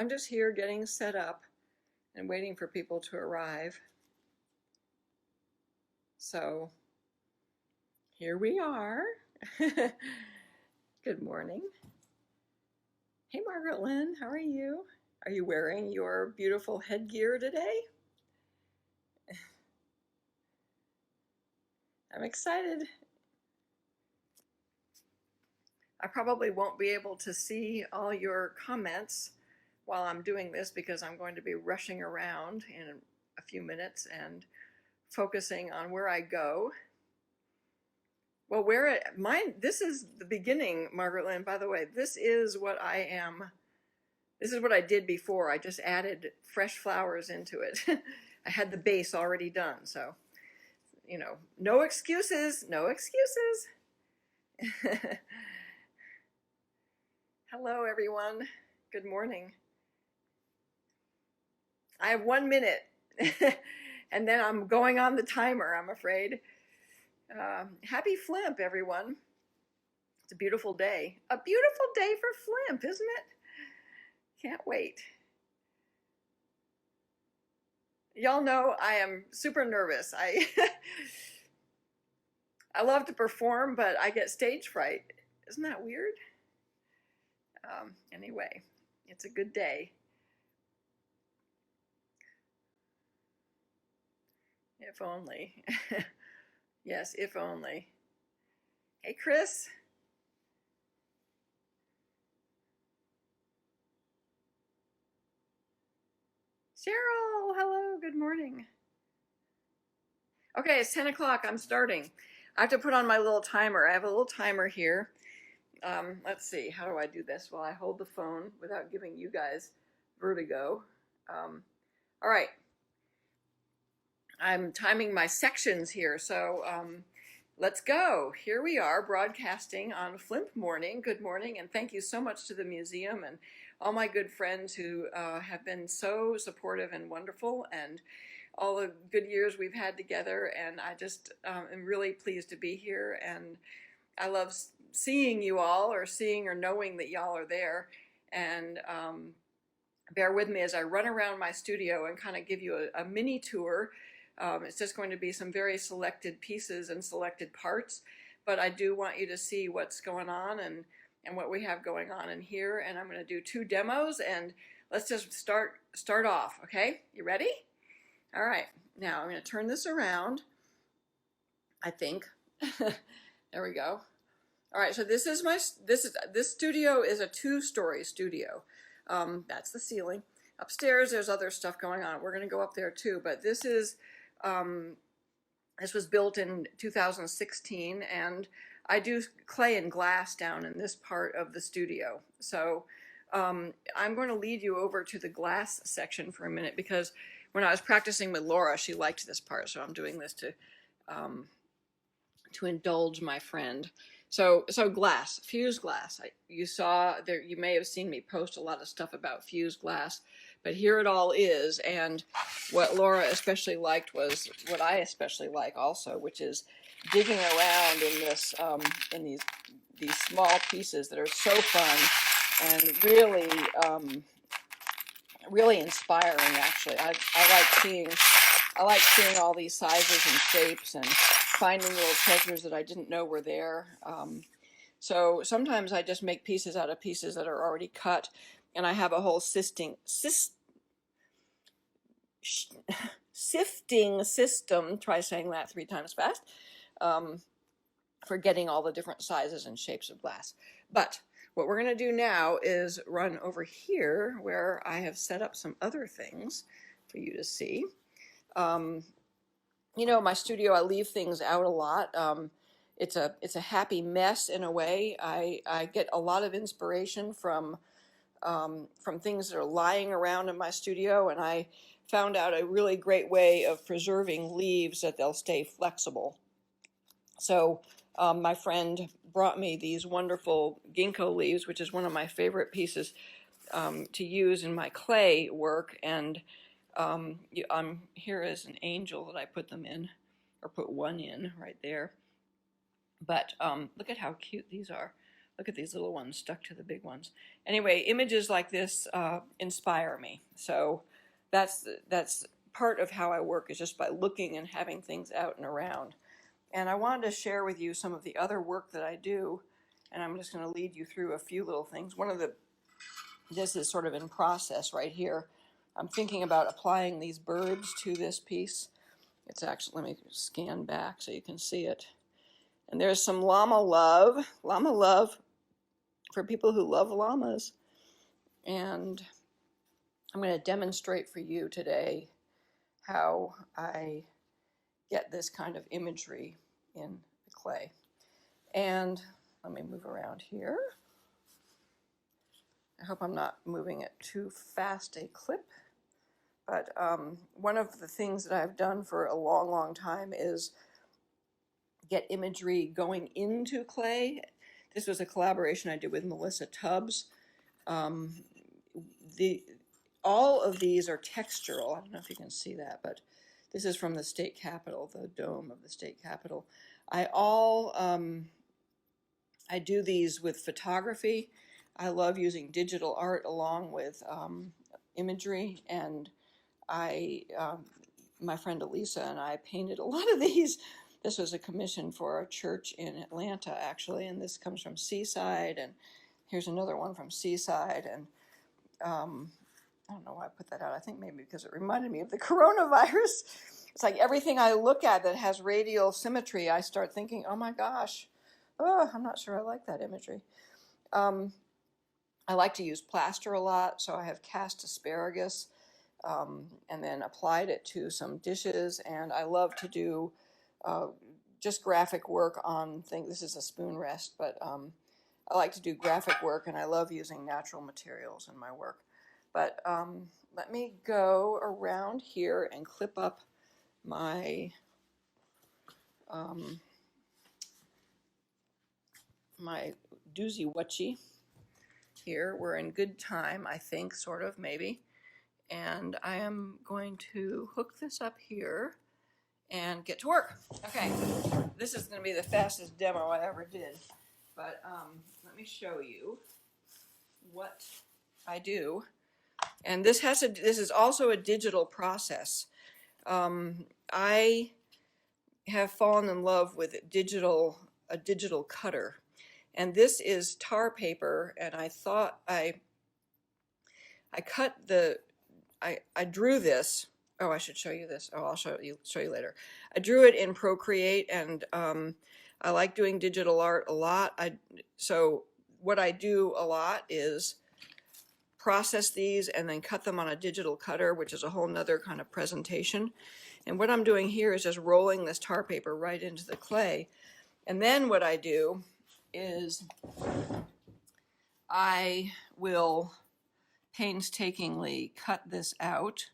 I'm just here getting set up and waiting for people to arrive. So here we are. Good morning. Hey, Margaret Lynn, how are you? Are you wearing your beautiful headgear today? I'm excited. I probably won't be able to see all your comments while I'm doing this because I'm going to be rushing around in a few minutes and focusing on where I go. Well, this is the beginning, Margaret Lynn, by the way. This is what I did before. I just added fresh flowers into it. I had the base already done, so, no excuses, no excuses. Hello, everyone. Good morning. I have 1 minute, and then I'm going on the timer, I'm afraid. Happy Flimp, everyone. It's a beautiful day. A beautiful day for Flimp, isn't it? Can't wait. Y'all know I am super nervous. I love to perform, but I get stage fright. Isn't that weird? Anyway, it's a good day. If only. Yes, if only. Hey, Chris. Cheryl, hello, good morning. Okay, it's 10 o'clock, I'm starting. I have to put on my little timer. I have a little timer here. Let's see, how do I do this? Well, I hold the phone without giving you guys vertigo. All right. I'm timing my sections here, so let's go. Here we are broadcasting on Flimp Morning. Good morning, and thank you so much to the museum and all my good friends who have been so supportive and wonderful, and all the good years we've had together. And I just am really pleased to be here, and I love seeing you all, or seeing or knowing that y'all are there. And bear with me as I run around my studio and kind of give you a mini tour. It's just going to be some very selected pieces and selected parts, but I do want you to see what's going on and what we have going on in here. And I'm going to do 2 demos, and let's just start off. Okay, you ready? All right, now I'm going to turn this around, I think. There we go. All right, so this studio is a 2-story studio. That's the ceiling. Upstairs, there's other stuff going on. We're going to go up there too, but this was built in 2016, and I do clay and glass down in this part of the studio. So I'm going to lead you over to the glass section for a minute, because when I was practicing with Laura, she liked this part, so I'm doing this to indulge my friend. So glass, fused glass. You saw there, you may have seen me post a lot of stuff about fused glass, but here it all is. And what Laura especially liked was what I especially like also, which is digging around in this, in these small pieces that are so fun and really, really inspiring. Actually, I like seeing all these sizes and shapes and finding little treasures that I didn't know were there. So sometimes I just make pieces out of pieces that are already cut, and I have a whole sifting system, try saying that 3 times fast, for getting all the different sizes and shapes of glass. But what we're going to do now is run over here where I have set up some other things for you to see. You know, my studio, I leave things out a lot. It's a happy mess in a way. I get a lot of inspiration from things that are lying around in my studio, and I found out a really great way of preserving leaves that they'll stay flexible. So my friend brought me these wonderful ginkgo leaves, which is one of my favorite pieces to use in my clay work. And here is an angel that I put them in, or put one in right there. But look at how cute these are. Look at these little ones stuck to the big ones. Anyway, images like this inspire me. So that's part of how I work, is just by looking and having things out and around. And I wanted to share with you some of the other work that I do, and I'm just going to lead you through a few little things. This is sort of in process right here. I'm thinking about applying these birds to this piece. It's actually, let me scan back so you can see it. And there's some llama love for people who love llamas. And I'm going to demonstrate for you today how I get this kind of imagery in the clay. And let me move around here. I hope I'm not moving it too fast a clip. But one of the things that I've done for a long, long time is get imagery going into clay. This was a collaboration I did with Melissa Tubbs. All of these are textural. I don't know if you can see that, but this is from the state capitol, the dome of the state capitol. I do these with photography. I love using digital art along with imagery, and my friend Elisa and I painted a lot of these. This was a commission for a church in Atlanta, actually, and this comes from Seaside, and here's another one from Seaside, and I don't know why I put that out. I think maybe because it reminded me of the coronavirus. It's like everything I look at that has radial symmetry, I start thinking, oh my gosh, I'm not sure I like that imagery. I like to use plaster a lot, so I have cast asparagus and then applied it to some dishes, and I love to do just graphic work on things. This is a spoon rest, but I like to do graphic work, and I love using natural materials in my work. But let me go around here and clip up my my doozy whatchy here. We're in good time, I think, sort of, maybe. And I am going to hook this up here and get to work. Okay, this is going to be the fastest demo I ever did, but let me show you what I do. And this is also a digital process. I have fallen in love with a digital cutter, and this is tar paper. And I thought I drew this. Oh, I should show you this. Oh, I'll show you later. I drew it in Procreate, and I like doing digital art a lot. So what I do a lot is process these and then cut them on a digital cutter, which is a whole nother kind of presentation. And what I'm doing here is just rolling this tar paper right into the clay. And then what I do is I will painstakingly cut this out.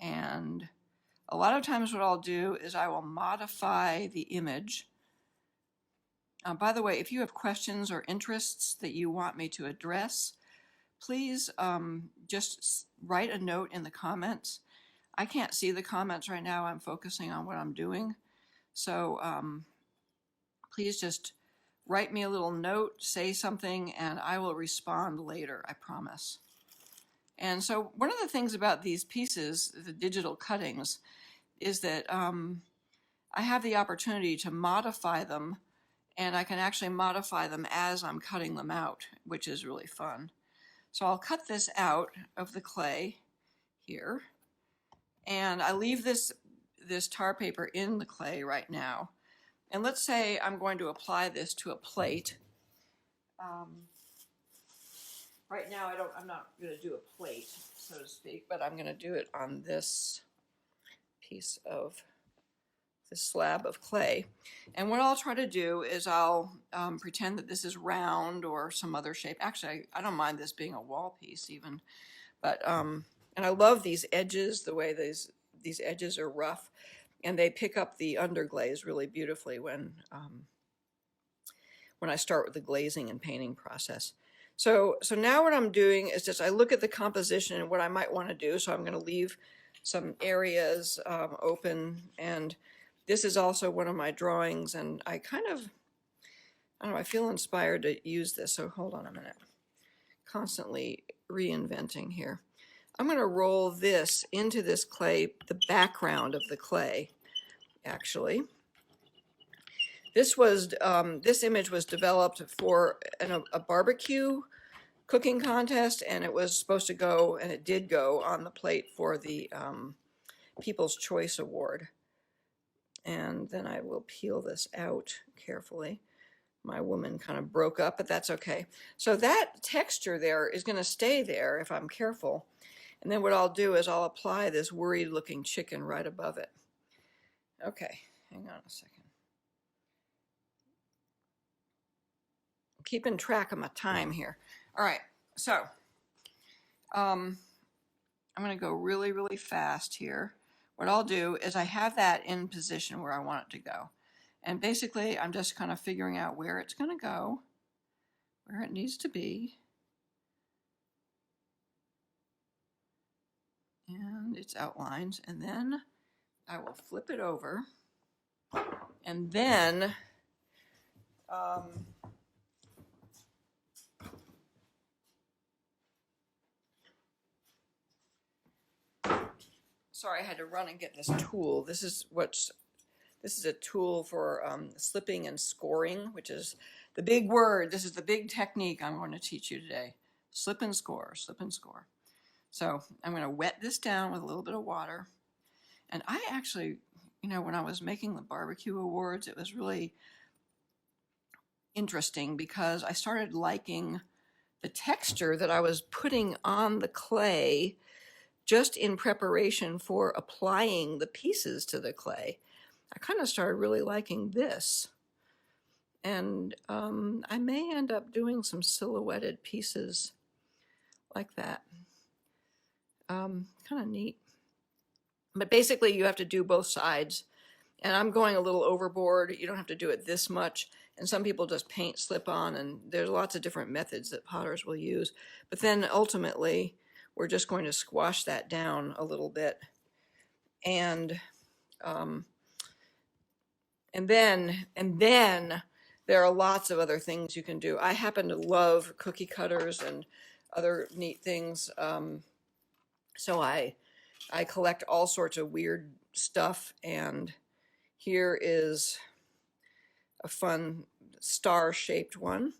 And a lot of times what I'll do is I will modify the image. By the way, if you have questions or interests that you want me to address, please just write a note in the comments. I can't see the comments right now. I'm focusing on what I'm doing. So please just write me a little note, say something, and I will respond later, I promise. And so one of the things about these pieces, the digital cuttings, is that I have the opportunity to modify them, and I can actually modify them as I'm cutting them out, which is really fun. So I'll cut this out of the clay here, and I leave this tar paper in the clay right now. And let's say I'm going to apply this to a plate. Right now I'm not going to do a plate, so to speak, but I'm going to do it on this piece of this slab of clay. And what I'll try to do is I'll pretend that this is round or some other shape. Actually, I don't mind this being a wall piece even, but and I love these edges, the way these edges are rough, and they pick up the underglaze really beautifully when I start with the glazing and painting process. So now what I'm doing is just I look at the composition and what I might want to do. So I'm going to leave some areas open, and this is also one of my drawings, and I kind of I don't know, I feel inspired to use this, so hold on a minute. Constantly reinventing here. I'm going to roll this into this clay, the background of the clay, actually. This image was developed for a barbecue cooking contest, and it was supposed to go, and it did go on the plate for the People's Choice Award. And then I will peel this out carefully. My woman kind of broke up, but that's okay. So that texture there is going to stay there if I'm careful. And then what I'll do is I'll apply this worried looking chicken right above it. Okay, hang on a second. I'm keeping track of my time here. All right, so I'm going to go really, really fast here. What I'll do is I have that in position where I want it to go. And basically, I'm just kind of figuring out where it's going to go, where it needs to be. And its outlines. And then I will flip it over. And then sorry, I had to run and get this tool. This is a tool for slipping and scoring, which is the big word. This is the big technique I'm going to teach you today. Slip and score, slip and score. So I'm going to wet this down with a little bit of water. And I actually, when I was making the barbecue awards, it was really interesting because I started liking the texture that I was putting on the clay just in preparation for applying the pieces to the clay. I kind of started really liking this. And I may end up doing some silhouetted pieces like that. Kind of neat. But basically you have to do both sides. And I'm going a little overboard. You don't have to do it this much. And some people just paint slip on, and there's lots of different methods that potters will use. But then ultimately, we're just going to squash that down a little bit. And then there are lots of other things you can do. I happen to love cookie cutters and other neat things. So I collect all sorts of weird stuff, and here is a fun star-shaped one.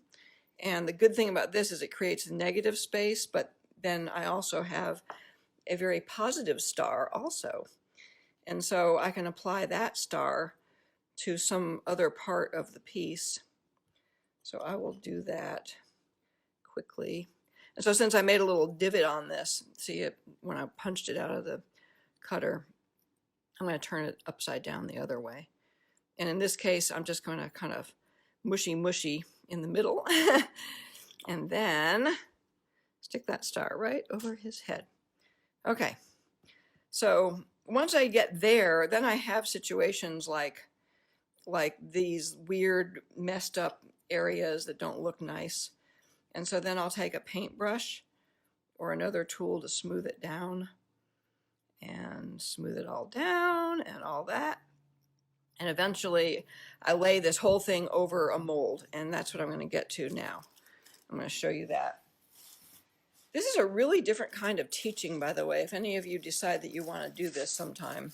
And the good thing about this is it creates a negative space, but then I also have a very positive star also. And so I can apply that star to some other part of the piece. So I will do that quickly. And so since I made a little divot on this, see it when I punched it out of the cutter, I'm going to turn it upside down the other way. And in this case, I'm just going to kind of mushy in the middle. And then stick that star right over his head. Okay, so once I get there, then I have situations like these weird messed up areas that don't look nice. And so then I'll take a paintbrush or another tool to smooth it down and smooth it all down and all that. And eventually I lay this whole thing over a mold, and that's what I'm going to get to now. I'm going to show you that. This is a really different kind of teaching, by the way. If any of you decide that you want to do this sometime,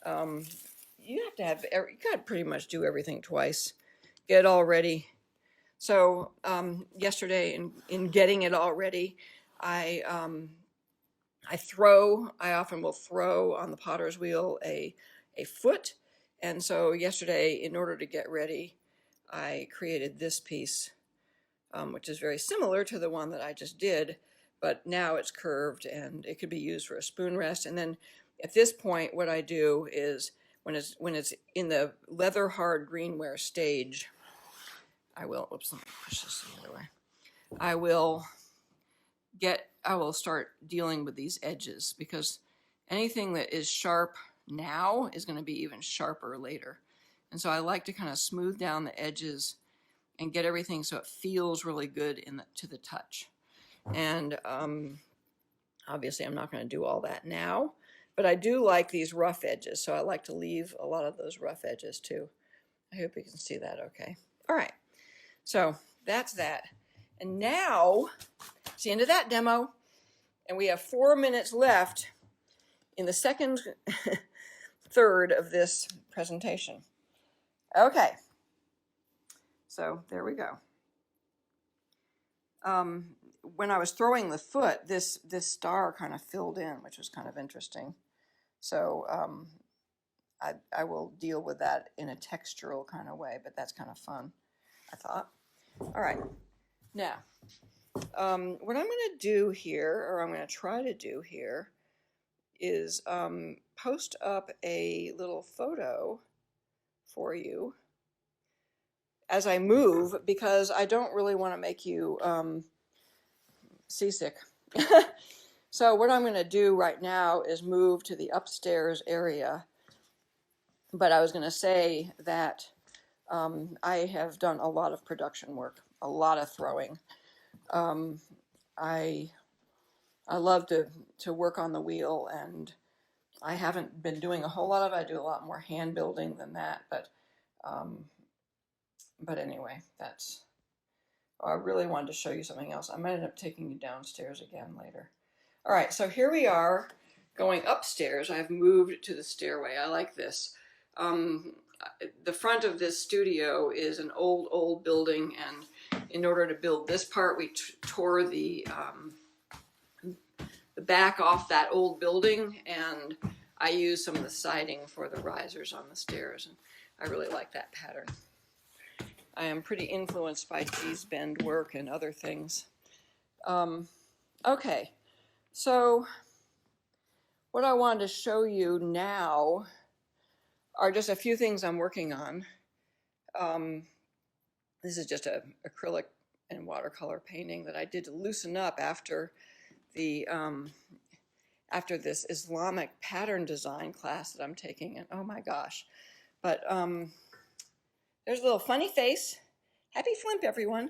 you got to pretty much do everything twice. Get it all ready. So yesterday, in getting it all ready, I often will throw on the potter's wheel a foot. And so yesterday, in order to get ready, I created this piece, which is very similar to the one that I just did, but now it's curved and it could be used for a spoon rest. And then at this point, what I do is when it's in the leather hard greenware stage, I will, oops, let me push this the other way. I will start dealing with these edges, because anything that is sharp now is going to be even sharper later. And so I like to kind of smooth down the edges and get everything so it feels really good to the touch. And obviously I'm not going to do all that now, but I do like these rough edges, so I like to leave a lot of those rough edges too. I hope you can see that okay. All right, So that's that. And now it's the end of that demo, and we have 4 minutes left in the second third of this presentation. Okay, so there we go. When I was throwing the foot, this star kind of filled in, which was kind of interesting. So I will deal with that in a textural kind of way, but that's kind of fun, I thought. All right, now what I'm going to do here, or I'm going to try to do here, is post up a little photo for you as I move, because I don't really want to make you seasick. So what I'm going to do right now is move to the upstairs area. But I was going to say that I have done a lot of production work, a lot of throwing. I love to work on the wheel, and I haven't been doing a whole lot of it. I do a lot more hand building than that, but anyway, that's. I really wanted to show you something else. I might end up taking you downstairs again later. All right, so here we are going upstairs. I've moved to the stairway. I like this. The front of this studio is an old building, and in order to build this part, we tore the back off that old building, and I used some of the siding for the risers on the stairs, and I really like that pattern. I am pretty influenced by cheese bend work and other things. Okay, so what I wanted to show you now are just a few things I'm working on. This is just an acrylic and watercolor painting that I did to loosen up after the after this Islamic pattern design class that I'm taking, and oh my gosh. But there's a little funny face. Happy Flimp, everyone.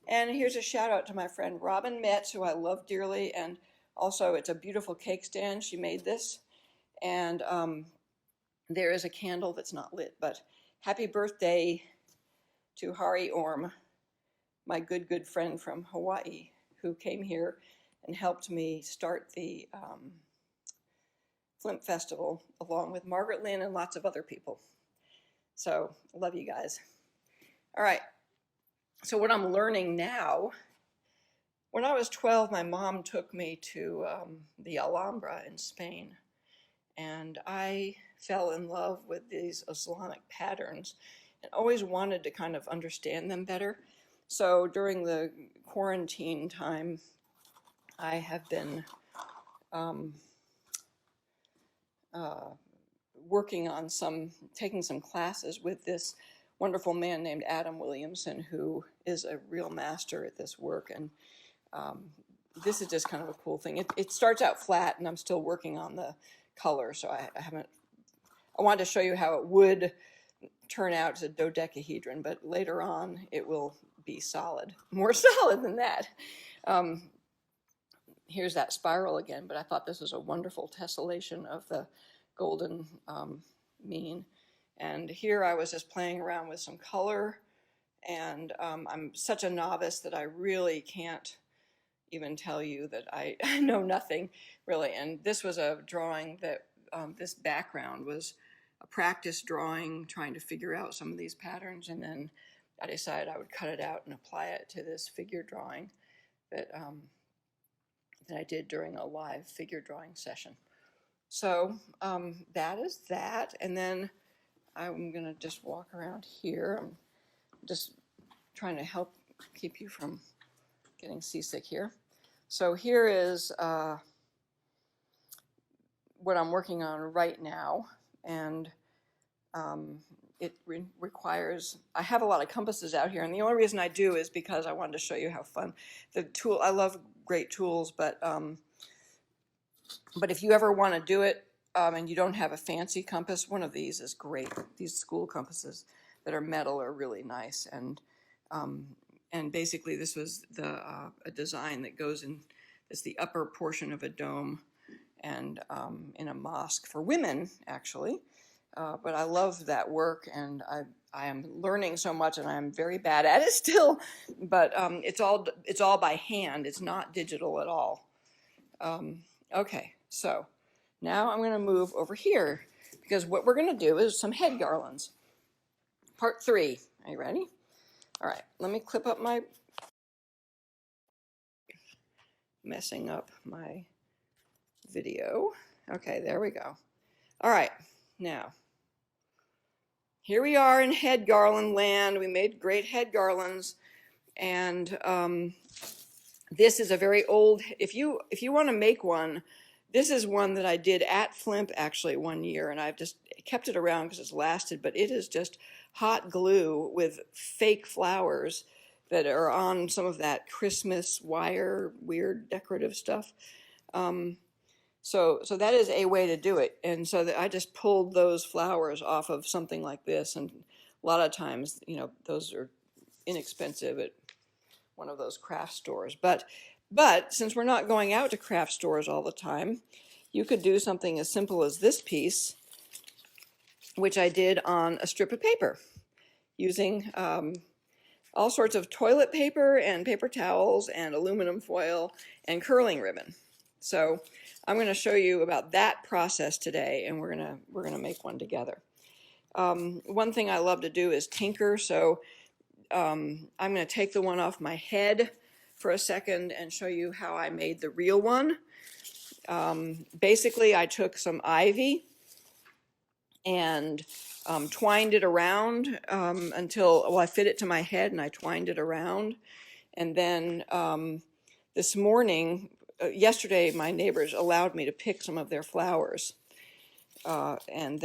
And here's a shout out to my friend Robin Metz, who I love dearly, and also it's a beautiful cake stand. She made this, and there is a candle that's not lit, but happy birthday to Hari Orm, my good friend from Hawaii, who came here and helped me start the Flimp Festival along with Margaret Lynn and lots of other people. So, love you guys. All right, so what I'm learning now, when I was 12, my mom took me to the Alhambra in Spain, and I fell in love with these Islamic patterns and always wanted to kind of understand them better. So during the quarantine time, I have been working on taking some classes with this wonderful man named Adam Williamson, who is a real master at this work. And this is just kind of a cool thing. It starts out flat, and I'm still working on the color, so I wanted to show you how it would turn out as a dodecahedron, but later on it will be solid, more solid than that. Here's that spiral again, but I thought this was a wonderful tessellation of the golden mean. And here I was just playing around with some color, and I'm such a novice that I really can't even tell you that I know nothing, really. And this was a drawing that, this background was a practice drawing, trying to figure out some of these patterns, and then I decided I would cut it out and apply it to this figure drawing that I did during a live figure drawing session. So that is that, and then I'm going to just walk around here. I'm just trying to help keep you from getting seasick here. So here is what I'm working on right now, and it requires, I have a lot of compasses out here, and the only reason I do is because I wanted to show you how fun the tool. I love great tools, but if you ever want to do it and you don't have a fancy compass, one of these is great. These school compasses that are metal are really nice, and basically this was a design that goes in. It's the upper portion of a dome, and in a mosque for women, actually. but I love that work, and I am learning so much, and I'm very bad at it still. But it's all by hand. It's not digital at all. Okay, so now I'm going to move over here because what we're going to do is some head garlands. Part 3. Are you ready? All right, let me clip up my, messing up my video. Okay, there we go. All right, now here we are in head garland land. We made great head garlands, and this is a very old. If you want to make one, this is one that I did at Flimp actually one year, and I've just kept it around because it's lasted. But it is just hot glue with fake flowers that are on some of that Christmas wire, weird decorative stuff. So that is a way to do it. And so I just pulled those flowers off of something like this. And a lot of times, you know, those are inexpensive at one of those craft stores. But since we're not going out to craft stores all the time, you could do something as simple as this piece, which I did on a strip of paper using all sorts of toilet paper and paper towels and aluminum foil and curling ribbon. So I'm going to show you about that process today, and we're gonna make one together. One thing I love to do is tinker, so I'm going to take the one off my head for a second and show you how I made the real one. Basically, I took some ivy and twined it around until, well, I fit it to my head and I twined it around. And then this morning, yesterday, my neighbors allowed me to pick some of their flowers, and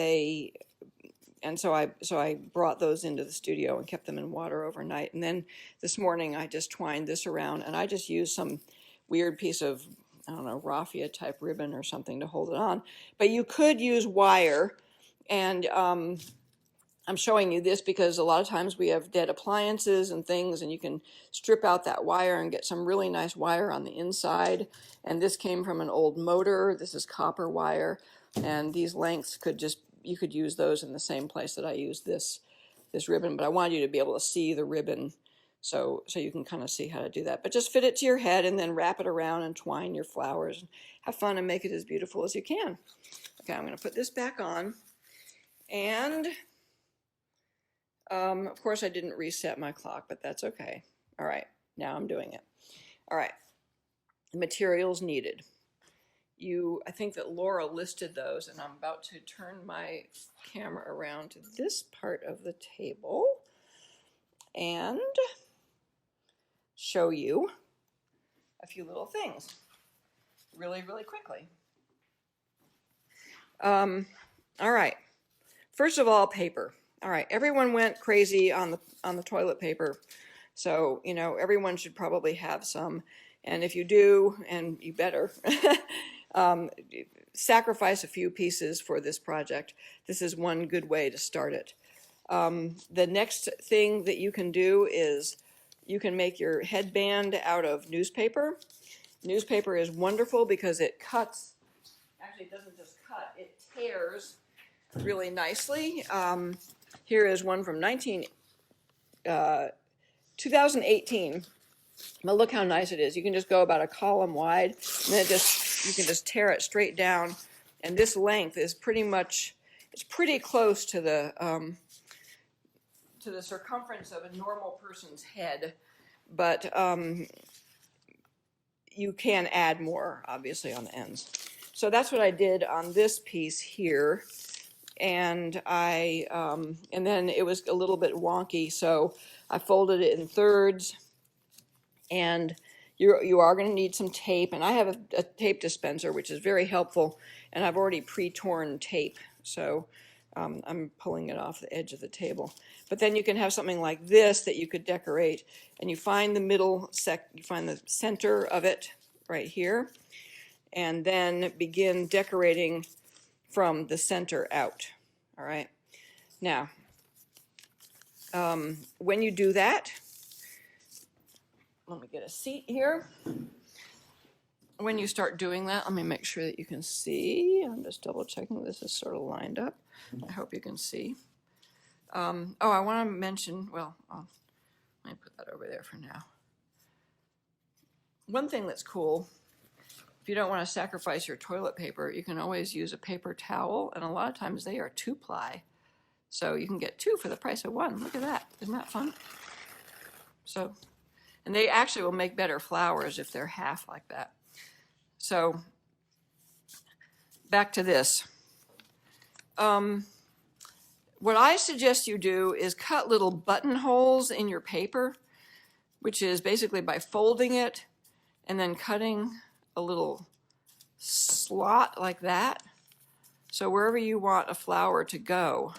so I brought those into the studio and kept them in water overnight. And then this morning I just twined this around, and I just used some weird piece of, I don't know, raffia type ribbon or something to hold it on. But you could use wire, and I'm showing you this because a lot of times we have dead appliances and things, and you can strip out that wire and get some really nice wire on the inside. And this came from an old motor. This is copper wire, and these lengths could just, you could use those in the same place that I used this ribbon. But I wanted you to be able to see the ribbon, so you can kind of see how to do that. But just fit it to your head and then wrap it around and twine your flowers and have fun and make it as beautiful as you can. Okay, I'm going to put this back on, and of course, I didn't reset my clock, but that's okay. All right, now I'm doing it. All right, materials needed. I think that Laura listed those, and I'm about to turn my camera around to this part of the table and show you a few little things really, really quickly. All right, first of all, paper. All right, everyone went crazy on the toilet paper, so you know everyone should probably have some. And if you do, and you better, sacrifice a few pieces for this project. This is one good way to start it. The next thing that you can do is you can make your headband out of newspaper. Newspaper is wonderful because it cuts. Actually, it doesn't just cut; it tears really nicely. Here is one from 2018. But look how nice it is. You can just go about a column wide, and then you can just tear it straight down. And this length is pretty much, it's pretty close to the circumference of a normal person's head. But you can add more, obviously, on the ends. So that's what I did on this piece here. And and then it was a little bit wonky, so I folded it in thirds. And you are going to need some tape, and I have a tape dispenser, which is very helpful, and I've already pre-torn tape, so I'm pulling it off the edge of the table. But then you can have something like this that you could decorate, and you find you find the center of it right here, and then begin decorating from the center out. All right. Now, when you do that, let me get a seat here. When you start doing that, let me make sure that you can see. I'm just double checking this is sort of lined up. I hope you can see. Oh, I want to mention, well, let me put that over there for now. One thing that's cool, if you don't want to sacrifice your toilet paper, you can always use a paper towel, and a lot of times they are 2-ply. So you can get 2 for the price of 1. Look at that. Isn't that fun? So, and they actually will make better flowers if they're half like that. So, back to this. What I suggest you do is cut little buttonholes in your paper, which is basically by folding it and then cutting a little slot like that. So wherever you want a flower to go,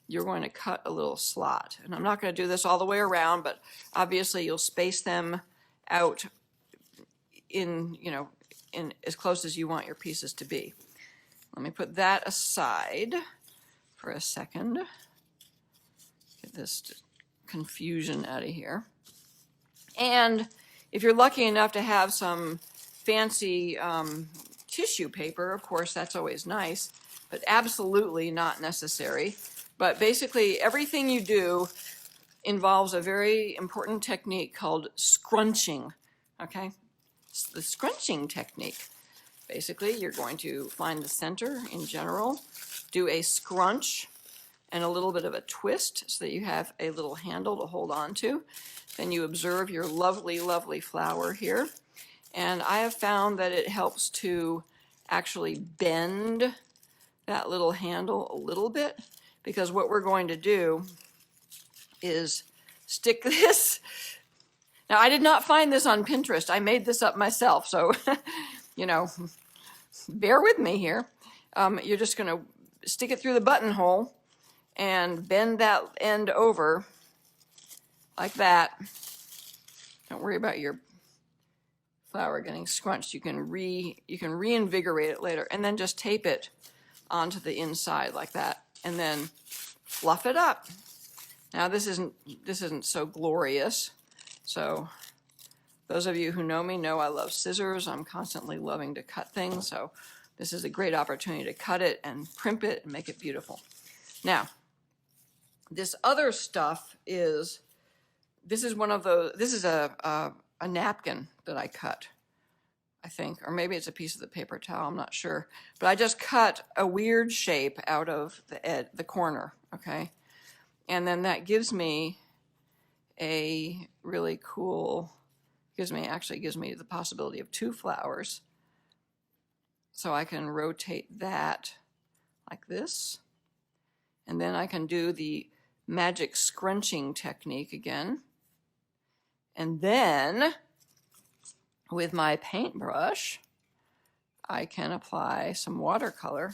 you're going to cut a little slot. And I'm not going to do this all the way around, but obviously you'll space them out in, in as close as you want your pieces to be. Let me put that aside for a second. Get this confusion out of here. And if you're lucky enough to have some fancy tissue paper, of course, that's always nice, but absolutely not necessary. But basically, everything you do involves a very important technique called scrunching, okay? It's the scrunching technique. Basically, you're going to find the center in general, do a scrunch and a little bit of a twist so that you have a little handle to hold on to. Then you observe your lovely, lovely flower here. And I have found that it helps to actually bend that little handle a little bit, because what we're going to do is stick this. Now, I did not find this on Pinterest. I made this up myself, so, bear with me here. You're just going to stick it through the buttonhole and bend that end over like that. Don't worry about your flower getting scrunched. You can reinvigorate it later, and then just tape it onto the inside like that, and then fluff it up. Now this isn't so glorious. So those of you who know me know I love scissors. I'm constantly loving to cut things. So this is a great opportunity to cut it and primp it and make it beautiful. Now, this other stuff is, this is a napkin that I cut, I think, or maybe it's a piece of the paper towel, I'm not sure. But I just cut a weird shape out of the corner, okay? And then that gives me a really cool, actually gives me the possibility of 2 flowers. So I can rotate that like this. And then I can do the magic scrunching technique again. And then with my paintbrush, I can apply some watercolor.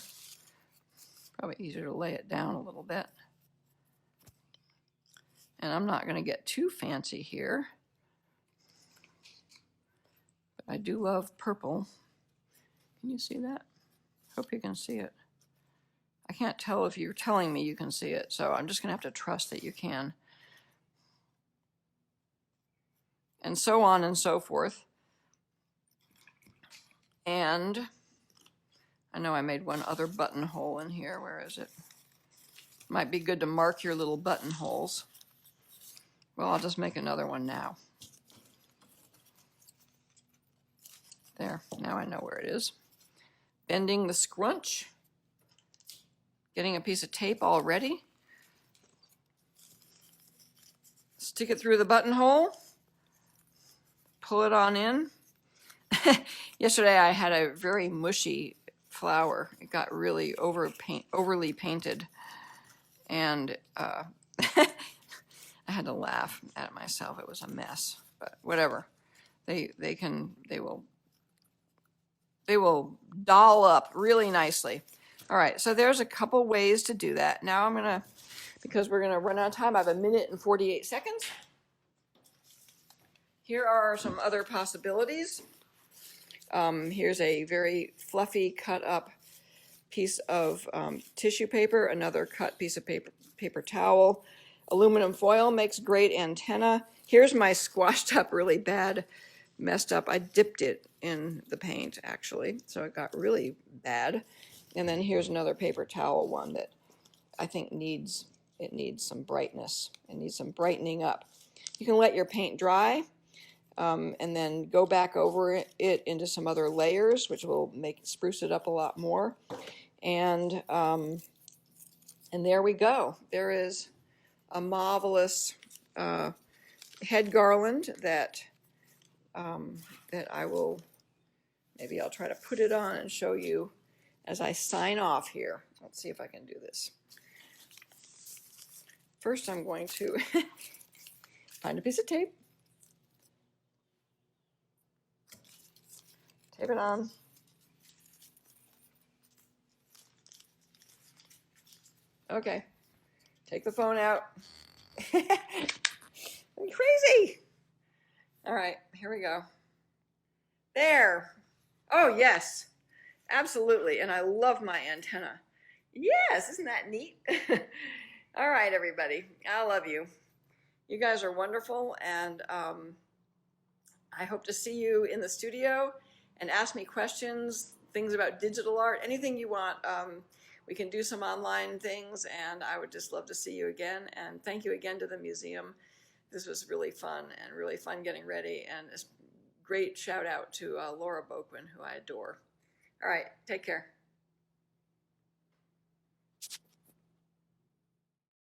Probably easier to lay it down a little bit. And I'm not going to get too fancy here. But I do love purple. Can you see that? Hope you can see it. I can't tell if you're telling me you can see it, so I'm just going to have to trust that you can. And so on and so forth. And I know I made one other buttonhole in here. Where is it? Might be good to mark your little buttonholes. Well, I'll just make another one now. There, now I know where it is. Bending the scrunch. Getting a piece of tape all ready. Stick it through the buttonhole. Pull it on in. Yesterday I had a very mushy flower. It got really overly painted. And I had to laugh at myself. It was a mess, but whatever. They will doll up really nicely. All right, so there's a couple ways to do that. Now because we're gonna run out of time, I have 1 minute and 48 seconds. Here are some other possibilities. Here's a very fluffy cut up piece of tissue paper, another cut piece of paper towel. Aluminum foil makes great antenna. Here's my squashed up, really bad, messed up. I dipped it in the paint actually, so it got really bad. And then here's another paper towel one that I think it needs some brightness. It needs some brightening up. You can let your paint dry and then go back over it into some other layers, which will spruce it up a lot more. And there we go. There is a marvelous head garland that I will, maybe I'll try to put it on and show you as I sign off here. Let's see if I can do this. First, I'm going to find a piece of tape, tape it on. Okay, take the phone out. I'm crazy. All right, here we go. There. Oh, yes, absolutely. And I love my antenna. Yes, isn't that neat? All right, everybody. I love you. You guys are wonderful, and I hope to see you in the studio and ask me questions, things about digital art, anything you want. We can do some online things, and I would just love to see you again. And thank you again to the museum. This was really fun, and really fun getting ready, and a great shout out to Laura Boquin, who I adore. All right, take care.